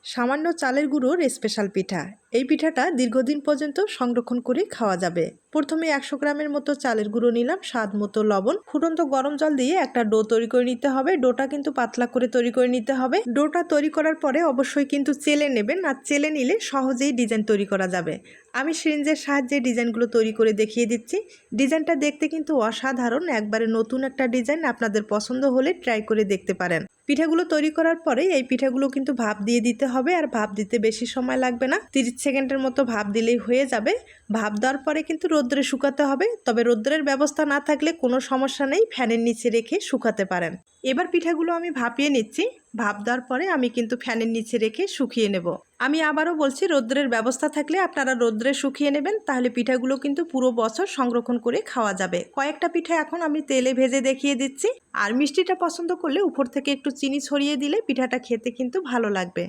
সামান্য চালের গুঁড়োর স্পেশাল পিঠা। এই পিঠাটা দীর্ঘদিন পর্যন্ত সংরক্ষণ করে খাওয়া যাবে। প্রথমে 100 গ্রামের মতো চালের গুঁড়ো নিলাম, স্বাদ মতো লবণ, ফুটন্ত গরম জল দিয়ে একটা ডো তৈরি করে নিতে হবে। ডোটা কিন্তু পাতলা করে তৈরি করে নিতে হবে। ডোটা তৈরি করার পরে অবশ্যই কিন্তু চেলে নেবেন, আর চেলে নিলে সহজেই ডিজাইন তৈরি করা যাবে। আমি সিরিঞ্জের সাহায্যে ডিজাইনগুলো তৈরি করে দেখিয়ে দিচ্ছি। ডিজাইনটা দেখতে কিন্তু অসাধারণ, একবারে নতুন একটা ডিজাইন। আপনাদের পছন্দ হলে ট্রাই করে দেখতে পারেন। পিঠাগুলো তৈরি করার পরে এই পিঠাগুলো কিন্তু ভাপ দিয়ে দিতে হবে, আর ভাপ দিতে বেশি সময় লাগবে না, 30 সেকেন্ডের মতো ভাপ দিলেই হয়ে যাবে। ভাপ দেওয়ার পরে কিন্তু রোদ্রে শুকাতে হবে, তবে রোদ্রের ব্যবস্থা না থাকলে কোনো সমস্যা নেই, ফ্যানের নিচে রেখে শুকাতে পারেন। এবার পিঠাগুলো আমি ভাপিয়ে নিচ্ছি। ভাপ দেওয়ার পরে আমি কিন্তু ফ্যানের নিচে রেখে শুকিয়ে নেব। আমি আবারও বলছি, রোদ্রের ব্যবস্থা থাকলে আপনারা রোদ্রে শুকিয়ে নেবেন, তাহলে পিঠাগুলো কিন্তু পুরো বছর সংরক্ষণ করে খাওয়া যাবে। কয়েকটা পিঠা এখন আমি তেলে ভেজে দেখিয়ে দিচ্ছি। আর মিষ্টিটা পছন্দ করলে উপর থেকে একটু চিনি ছড়িয়ে দিলে পিঠাটা খেতে কিন্তু ভালো লাগবে।